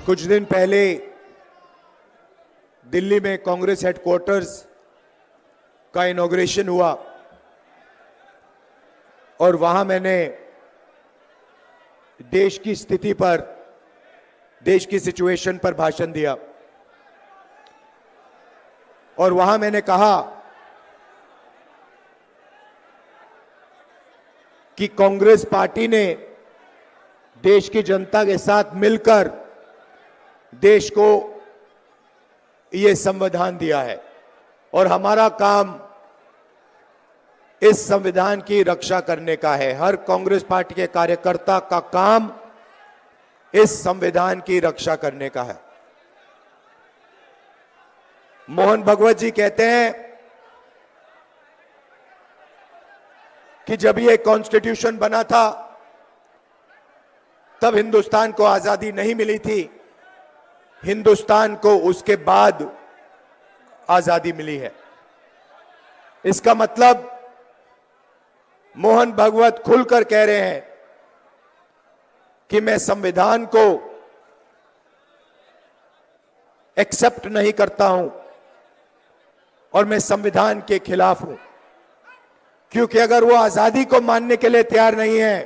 कुछ दिन पहले दिल्ली में कांग्रेस हेडक्वार्टर्स का इनॉग्रेशन हुआ और वहां मैंने देश की स्थिति पर, देश की सिचुएशन पर भाषण दिया और वहां मैंने कहा कि कांग्रेस पार्टी ने देश की जनता के साथ मिलकर देश को यह संविधान दिया है और हमारा काम इस संविधान की रक्षा करने का है। हर कांग्रेस पार्टी के कार्यकर्ता का काम इस संविधान की रक्षा करने का है। मोहन भगवत जी कहते हैं कि जब ये कॉन्स्टिट्यूशन बना था तब हिंदुस्तान को आजादी नहीं मिली थी, हिंदुस्तान को उसके बाद आजादी मिली है। इसका मतलब मोहन भगवत खुलकर कह रहे हैं कि मैं संविधान को एक्सेप्ट नहीं करता हूं और मैं संविधान के खिलाफ हूं, क्योंकि अगर वो आजादी को मानने के लिए तैयार नहीं है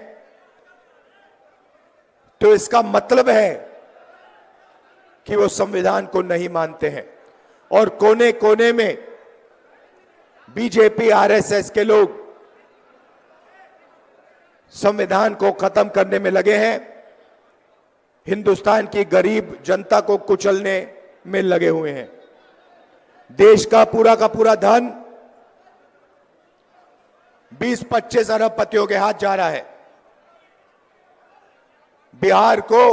तो इसका मतलब है कि वो संविधान को नहीं मानते हैं। और कोने कोने में बीजेपी आरएसएस के लोग संविधान को खत्म करने में लगे हैं, हिंदुस्तान की गरीब जनता को कुचलने में लगे हुए हैं। देश का पूरा धन 20-25 अरबपतियों के हाथ जा रहा है। बिहार को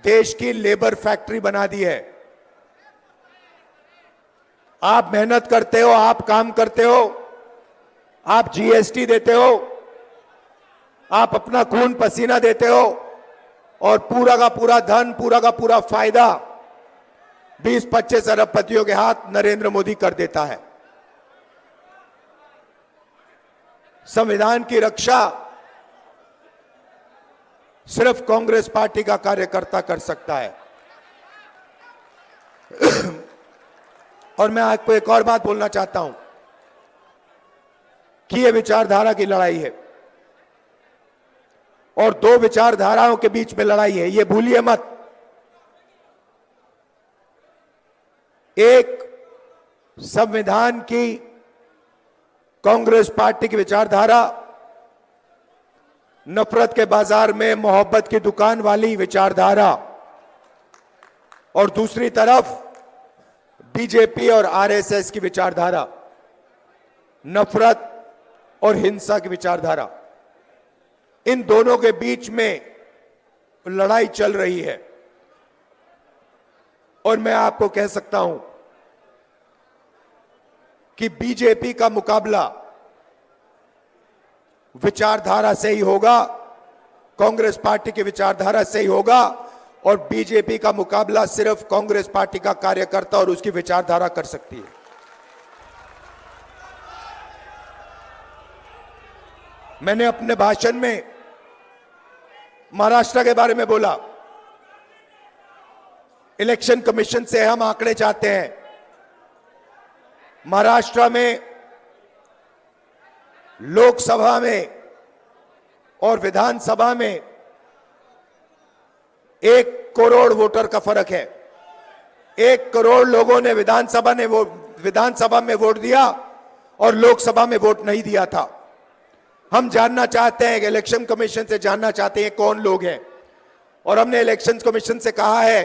देश की लेबर फैक्ट्री बना दी है। आप मेहनत करते हो, आप काम करते हो, आप जीएसटी देते हो, आप अपना खून पसीना देते हो और पूरा का पूरा धन, पूरा का पूरा फायदा 20-25 अरबपतियों के हाथ नरेंद्र मोदी कर देता है। संविधान की रक्षा सिर्फ कांग्रेस पार्टी का कार्यकर्ता कर सकता है। और मैं आपको एक और बात बोलना चाहता हूं कि यह विचारधारा की लड़ाई है और दो विचारधाराओं के बीच में लड़ाई है, यह भूलिए मत। एक संविधान की कांग्रेस पार्टी की विचारधारा, नफरत के बाजार में मोहब्बत की दुकान वाली विचारधारा, और दूसरी तरफ बीजेपी और आरएसएस की विचारधारा, नफरत और हिंसा की विचारधारा। इन दोनों के बीच में लड़ाई चल रही है और मैं आपको कह सकता हूं कि बीजेपी का मुकाबला विचारधारा से ही होगा, कांग्रेस पार्टी की विचारधारा से ही होगा, और बीजेपी का मुकाबला सिर्फ कांग्रेस पार्टी का कार्यकर्ता और उसकी विचारधारा कर सकती है। मैंने अपने भाषण में महाराष्ट्र के बारे में बोला। इलेक्शन कमीशन से हम आंकड़े चाहते हैं। महाराष्ट्र में लोकसभा में और विधानसभा में 1 करोड़ वोटर का फर्क है। 1 करोड़ लोगों ने विधानसभा में वोट दिया और लोकसभा में वोट नहीं दिया था। हम जानना चाहते हैं, इलेक्शन कमीशन से जानना चाहते हैं कौन लोग हैं, और हमने इलेक्शन कमीशन से कहा है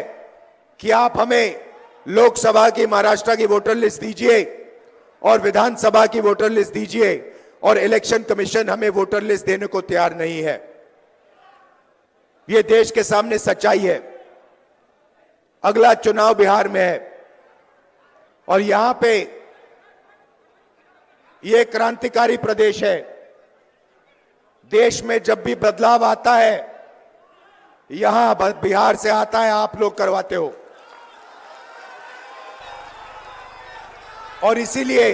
कि आप हमें लोकसभा की महाराष्ट्र की वोटर लिस्ट दीजिए और विधानसभा की वोटर लिस्ट दीजिए, और इलेक्शन कमीशन हमें वोटर लिस्ट देने को तैयार नहीं है। यह देश के सामने सच्चाई है। अगला चुनाव बिहार में है और यहां पे यह क्रांतिकारी प्रदेश है। देश में जब भी बदलाव आता है यहां बिहार से आता है, आप लोग करवाते हो। और इसीलिए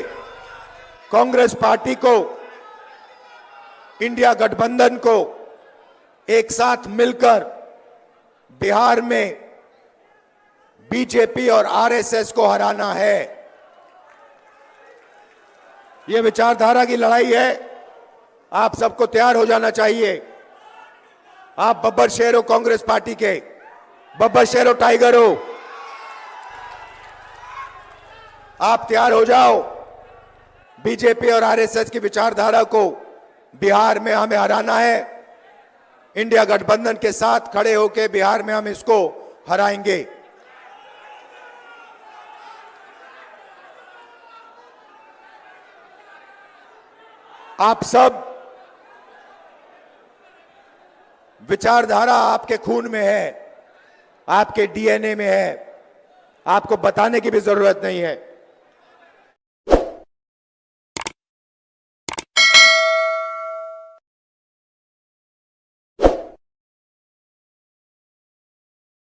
कांग्रेस पार्टी को, इंडिया गठबंधन को एक साथ मिलकर बिहार में बीजेपी और आरएसएस को हराना है। यह विचारधारा की लड़ाई है। आप सबको तैयार हो जाना चाहिए। आप बब्बर शेर हो कांग्रेस पार्टी के, बब्बर शेर हो, टाइगर हो। आप तैयार हो जाओ। बीजेपी और आरएसएस की विचारधारा को बिहार में हमें हराना है। इंडिया गठबंधन के साथ खड़े होकर बिहार में हम इसको हराएंगे। आप सब, विचारधारा आपके खून में है, आपके डीएनए में है। आपको बताने की भी जरूरत नहीं है।